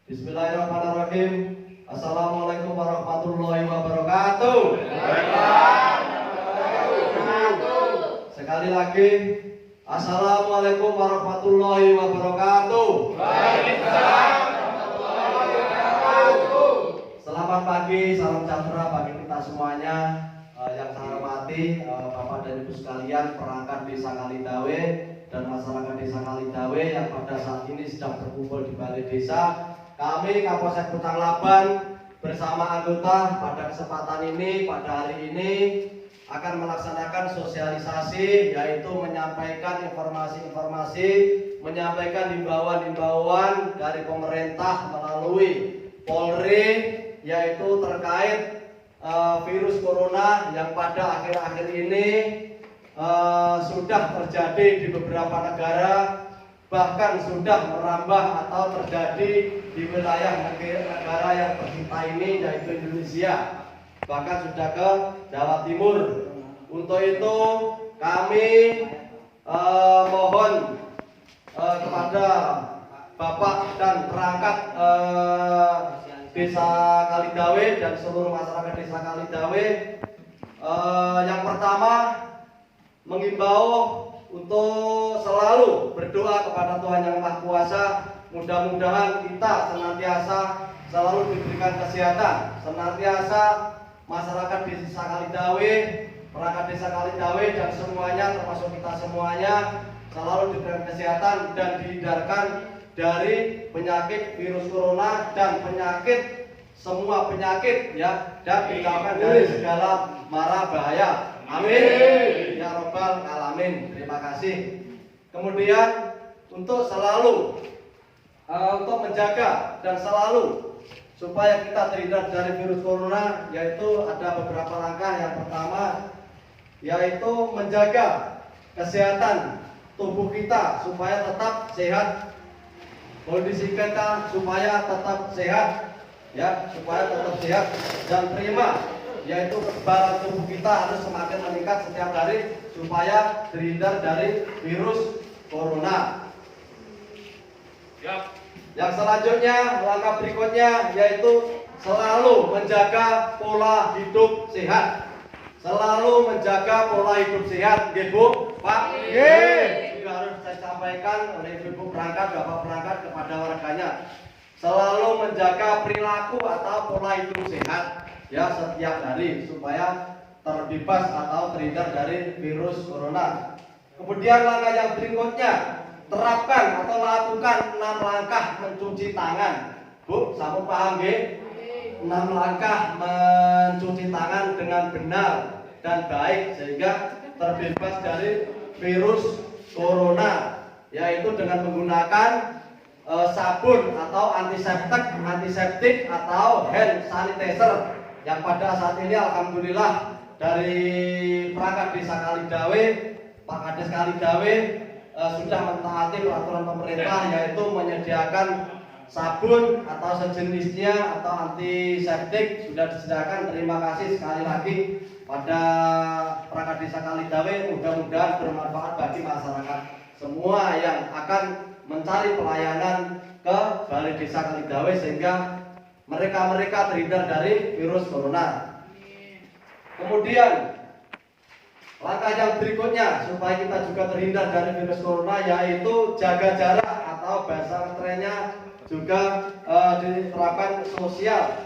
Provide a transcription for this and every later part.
Bismillahirrahmanirrahim. Assalamualaikum warahmatullahi wabarakatuh. Sekali lagi, Assalamualaikum warahmatullahi wabarakatuh. Selamat pagi, salam sejahtera bagi kita semuanya. Yang saya hormati Bapak dan Ibu sekalian, perangkat Desa Kalidawe dan masyarakat Desa Kalidawe yang pada saat ini sedang berkumpul di balai desa. Kami Kapolsek Pucang Laban bersama anggota pada kesempatan ini, pada hari ini akan melaksanakan sosialisasi, yaitu menyampaikan informasi-informasi, menyampaikan himbauan-himbauan dari pemerintah melalui Polri, yaitu terkait virus corona yang pada akhir-akhir ini sudah terjadi di beberapa negara, bahkan sudah merambah atau terjadi di wilayah negara yang tercinta ini, yaitu Indonesia, bahkan sudah ke Jawa Timur. Untuk itu kami mohon kepada Bapak dan perangkat Desa Kalidawe dan seluruh masyarakat Desa Kalidawe, yang pertama mengimbau untuk selalu berdoa kepada Tuhan Yang Maha Kuasa. Mudah-mudahan kita senantiasa selalu diberikan kesehatan, senantiasa masyarakat Desa Kalidawe, perangkat Desa Kalidawe dan semuanya, termasuk kita semuanya, selalu diberikan kesehatan dan dihindarkan dari penyakit virus corona dan penyakit, semua penyakit ya, dan dijauhkan dari segala mara bahaya. Amin ya robbal alamin. Terima kasih. Kemudian untuk selalu untuk menjaga dan selalu supaya kita terhindar dari virus corona, yaitu ada beberapa langkah. Yang pertama yaitu menjaga kesehatan tubuh kita supaya tetap sehat, kondisi kita supaya tetap sehat ya, supaya tetap sehat dan prima, yaitu kekebalan tubuh kita harus semakin meningkat setiap hari supaya terhindar dari virus corona. Yang selanjutnya, langkah berikutnya yaitu selalu menjaga pola hidup sehat. Selalu menjaga pola hidup sehat, nggih Bu, Pak. Nggih. Juga harus saya sampaikan oleh Ibu perangkat, Bapak perangkat kepada warganya. Selalu menjaga perilaku atau pola hidup sehat ya setiap hari supaya terbebas atau terhindar dari virus corona. Kemudian langkah yang berikutnya, terapkan atau lakukan 6 langkah mencuci tangan. Bu, sampun paham nggih? 6 langkah mencuci tangan dengan benar dan baik sehingga terbebas dari virus corona, yaitu dengan menggunakan sabun atau antiseptik atau hand sanitizer yang pada saat ini alhamdulillah dari perangkat Desa Kalidawe, Pak Kades Kalidawe sudah mentaati peraturan pemerintah, yaitu menyediakan sabun atau sejenisnya atau antiseptik sudah disediakan. Terima kasih sekali lagi pada perangkat Desa Kalidawe. Mudah-mudahan bermanfaat bagi masyarakat semua yang akan mencari pelayanan ke Balai Desa Kalidawe sehingga mereka terhindar dari virus corona. Kemudian langkah yang berikutnya supaya kita juga terhindar dari virus corona yaitu jaga jarak atau bahasa kerennya juga diterapkan social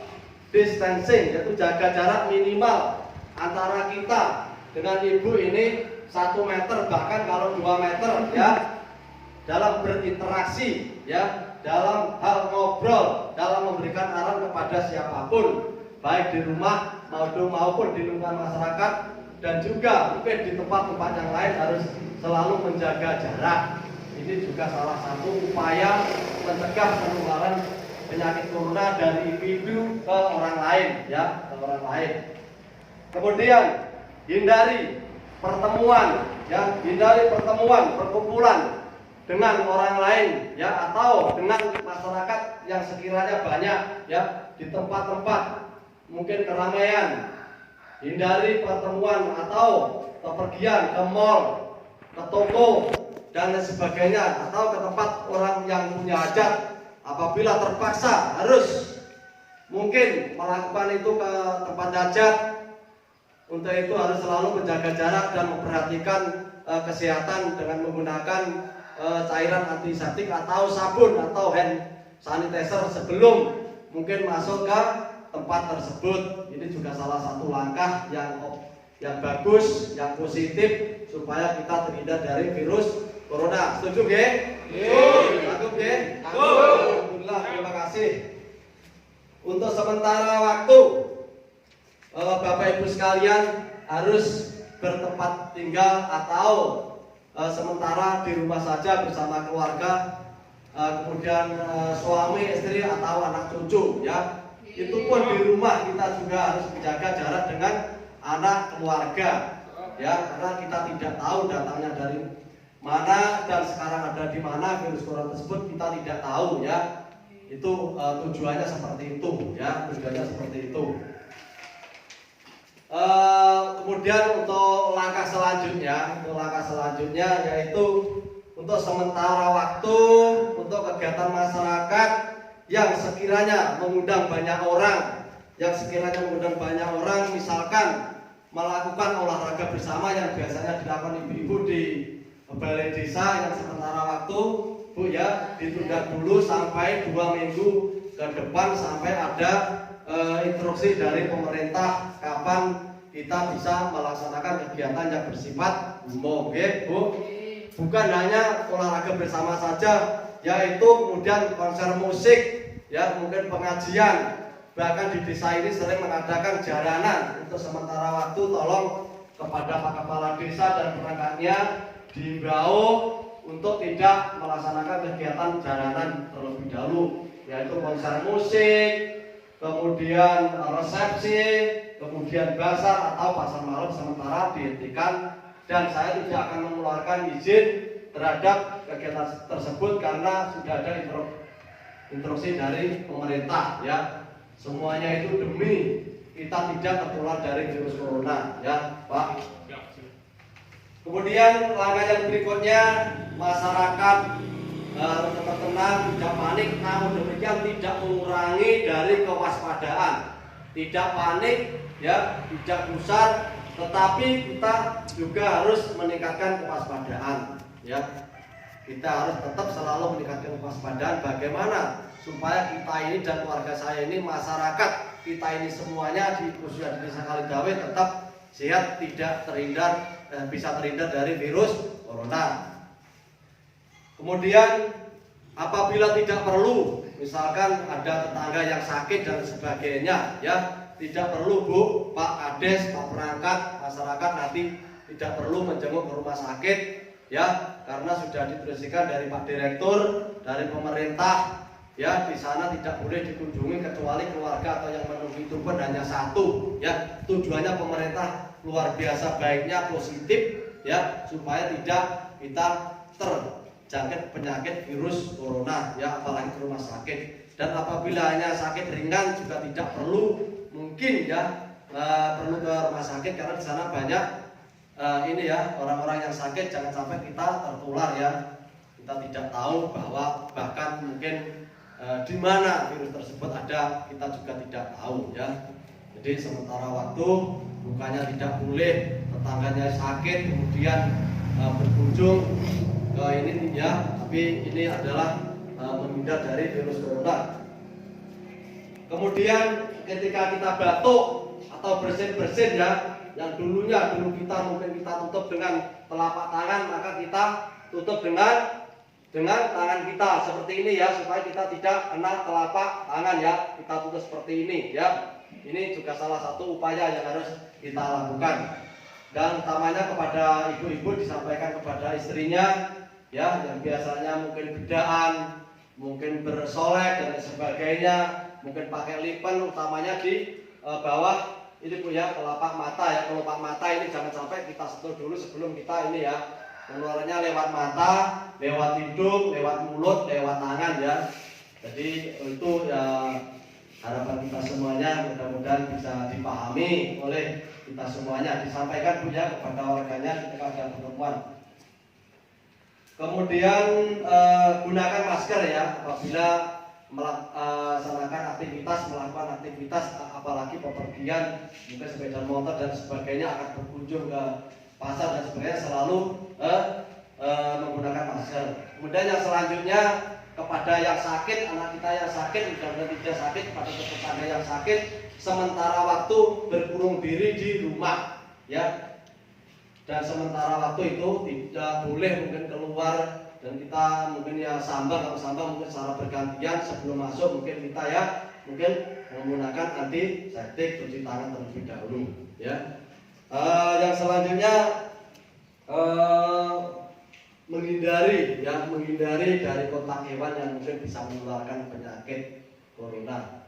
distancing, yaitu jaga jarak minimal antara kita dengan ibu ini 1 meter, bahkan kalau 2 meter ya, dalam berinteraksi ya, dalam hal ngobrol, dalam memberikan arahan kepada siapapun, baik di rumah maupun di lingkungan masyarakat, dan juga mungkin di tempat-tempat yang lain harus selalu menjaga jarak. Ini juga salah satu upaya mencegah penularan penyakit corona dari individu ke orang lain ya, ke orang lain. Kemudian hindari pertemuan ya, hindari pertemuan perkumpulan dengan orang lain ya, atau dengan masyarakat yang sekiranya banyak ya, di tempat-tempat mungkin keramaian. Hindari pertemuan atau kepergian ke mall, ke toko dan lain sebagainya, atau ke tempat orang yang punya hajat apabila terpaksa harus mungkin melakukan itu ke tempat hajat, untuk itu harus selalu menjaga jarak dan memperhatikan kesehatan dengan menggunakan cairan antiseptik atau sabun atau hand sanitizer sebelum mungkin masuk ke tempat tersebut. Ini juga salah satu langkah yang bagus, yang positif supaya kita terhindar dari virus corona. Setuju nggih? Setuju. Cukup nggih? Alhamdulillah, terima kasih. Untuk sementara waktu Bapak Ibu sekalian harus bertempat tinggal atau sementara di rumah saja bersama keluarga, kemudian suami, istri atau anak cucu ya. Itu pun di rumah kita juga harus menjaga jarak dengan anak keluarga ya, karena kita tidak tahu datangnya dari mana dan sekarang ada di mana virus corona tersebut, kita tidak tahu ya. Itu tujuannya seperti itu ya, tujuannya seperti itu. Kemudian untuk langkah selanjutnya yaitu untuk sementara waktu untuk kegiatan masyarakat yang sekiranya mengundang banyak orang, misalkan melakukan olahraga bersama yang biasanya dilakukan ibu-ibu di balai desa, yang sementara waktu Bu ya ditunda dulu sampai 2 minggu ke depan sampai ada instruksi dari pemerintah kapan kita bisa melaksanakan kegiatan yang bersifat umum, Bu. Bukan hanya olahraga bersama saja, yaitu kemudian konser musik, ya mungkin pengajian. Bahkan di desa ini sering mengadakan jaranan. Untuk sementara waktu tolong kepada Pak Kepala Desa dan perangkatnya diimbau untuk tidak melaksanakan kegiatan jaranan terlebih dahulu, yaitu konser musik, kemudian resepsi, kemudian bazar atau pasar malam sementara dihentikan, dan saya tidak akan mengeluarkan izin terhadap kegiatan tersebut karena sudah ada instruksi dari pemerintah ya. Semuanya itu demi kita tidak tertular dari virus corona ya, Pak. Kemudian langkah yang berikutnya, masyarakat tetap tenang, tidak panik, namun demikian tidak mengurangi dari kewaspadaan. Tidak panik, ya, tidak gusar, tetapi kita juga harus meningkatkan kewaspadaan. Ya, kita harus tetap selalu meningkatkan kewaspadaan. Bagaimana supaya kita ini dan keluarga saya ini, masyarakat kita ini semuanya khususnya di Desa Kaligawe tetap sehat, tidak terhindar, bisa terhindar dari virus corona. Kemudian apabila tidak perlu, misalkan ada tetangga yang sakit dan sebagainya, ya tidak perlu Bu, Pak Kades, Pak Perangkat, masyarakat nanti tidak perlu menjenguk ke rumah sakit, ya karena sudah diinstruksikan dari Pak Direktur, dari pemerintah, ya di sana tidak boleh dikunjungi kecuali keluarga atau yang menunggu itu pun hanya satu, ya tujuannya pemerintah luar biasa baiknya, positif, ya supaya tidak kita terjangkit penyakit virus corona, ya apalagi ke rumah sakit. Dan apabila hanya sakit ringan juga tidak perlu, mungkin ya perlu ke rumah sakit karena di sana banyak ini ya orang-orang yang sakit, jangan sampai kita tertular ya. Kita tidak tahu bahwa bahkan mungkin di mana virus tersebut ada, kita juga tidak tahu ya. Jadi sementara waktu bukannya tidak boleh tetangganya sakit kemudian berkunjung ke ini ya, tapi ini adalah menghindar dari virus corona. Kemudian ketika kita batuk atau bersin-bersin ya, yang dulu kita mungkin kita tutup dengan telapak tangan, maka kita tutup dengan tangan kita seperti ini ya, supaya kita tidak kena telapak tangan ya, kita tutup seperti ini ya. Ini juga salah satu upaya yang harus kita lakukan. Dan utamanya kepada ibu-ibu disampaikan kepada istrinya ya, yang biasanya mungkin bedaan, mungkin bersolek dan sebagainya, mungkin pakai lipen, utamanya di bawah ini punya telapak mata ya. Telapak mata ini jangan sampai kita sentuh dulu sebelum kita ini ya. Penularannya lewat mata, lewat hidung, lewat mulut, lewat tangan ya. Jadi itu ya harapan kita semuanya mudah-mudahan bisa dipahami oleh kita semuanya, disampaikan Bu ya kepada warganya ketika ada pertemuan. Kemudian gunakan masker ya apabila melakukan aktivitas apalagi bepergian, mungkin sepeda motor dan sebagainya, akan berkunjung ke pasar dan sebagainya, selalu menggunakan masker. Kemudian yang selanjutnya, kepada yang sakit, anak kita yang sakit, mudah-mudahan tidak sakit, kepada tetangga yang sakit, sementara waktu berkurung diri di rumah, ya. Dan sementara waktu itu tidak boleh mungkin keluar, dan kita mungkin ya sambar, kalau sambar mungkin secara bergantian sebelum masuk mungkin kita ya mungkin menggunakan antiseptik, cuci tangan terlebih dahulu, ya. Yang selanjutnya menghindari dari kontak hewan yang mungkin bisa menularkan penyakit corona.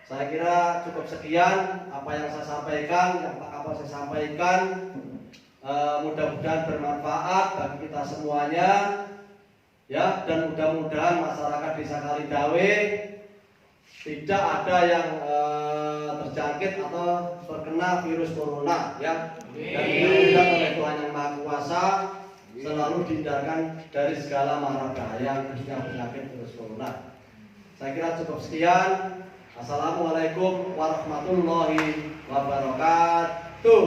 Saya kira cukup sekian apa yang saya sampaikan, mudah-mudahan bermanfaat bagi kita semuanya, ya, dan mudah-mudahan masyarakat Desa Kalidawe tidak ada yang terjangkit atau terkena virus corona, ya. Dan mudah-mudahan oleh Tuhan Yang Maha Kuasa selalu dihindarkan dari segala mara bahaya khususnya penyakit virus corona. Saya kira cukup sekian. Assalamualaikum warahmatullahi wabarakatuh.